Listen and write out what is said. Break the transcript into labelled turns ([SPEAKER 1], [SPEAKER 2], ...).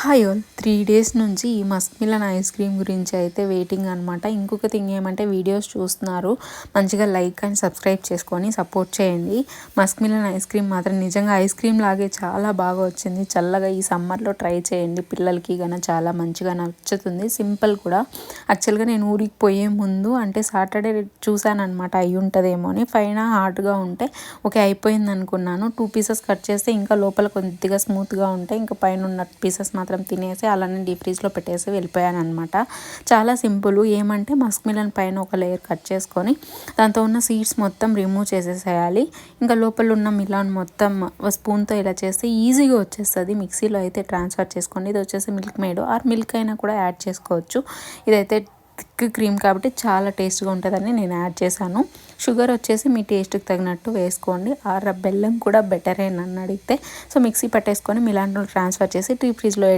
[SPEAKER 1] Hi all 3 days నుంచి ఈ Musk melon ice cream గురించి అయితే వెయిటింగ్ అనమాట. ఇంకొక థింగ్ ఏమంటే వీడియోస్ చూస్తున్నారు, మంచిగా లైక్ అండ్ సబ్స్క్రైబ్ చేసుకొని సపోర్ట్ చేయండి. మస్క్ మిలన్ ఐస్ క్రీమ్ మాత్రం నిజంగా ఐస్ క్రీమ్ లాగే చాలా బాగా వచ్చింది. చల్లగా ఈ సమ్మర్లో ట్రై చేయండి, పిల్లలకి కన్నా చాలా మంచిగా నచ్చుతుంది. సింపుల్ కూడా. యాక్చువల్గా నేను ఊరికి పోయే ముందు అంటే సాటర్డే చూసాను అనమాట, అయి ఉంటుందేమో అని. పైన హార్డ్గా ఉంటే ఓకే అయిపోయింది అనుకున్నాను. 2 పీసెస్ కట్ చేస్తే ఇంకా లోపల కొద్దిగా స్మూత్గా ఉంటాయి. ఇంకా పైన ఉన్న పీసెస్ మాత్రం తినేసి అలానే డీప్ ఫ్రీజ్లో పెట్టేసి వెళ్ళిపోయాను అనమాట. చాలా సింపుల్. ఏమంటే మస్క్ మిలన్ పైన ఒక లేయర్ కట్ చేసుకొని దాంతో ఉన్న సీడ్స్ మొత్తం రిమూవ్ చేసేసేయాలి. ఇంకా లోపల ఉన్న మిలాన్ మొత్తం స్పూన్తో ఇలా చేస్తే ఈజీగా వచ్చేస్తుంది. మిక్సీలో అయితే ట్రాన్స్ఫర్ చేసుకోండి. ఇది వచ్చేసి మిల్క్ మేడ్ ఆర్ మిల్క్ అయినా కూడా యాడ్ చేసుకోవచ్చు. ఇదైతే థిక్ క్రీమ్ కాబట్టి చాలా టేస్ట్గా ఉంటుందని నేను యాడ్ చేశాను. షుగర్ వచ్చేసి మీ టేస్ట్కి తగినట్టు వేసుకోండి. బెల్లం కూడా బెటరే నన్ను అడిగితే. సో మిక్సీ పట్టేసుకొని మిలాన్లో ట్రాన్స్ఫర్ చేసి డీప్ ఫ్రీజ్లో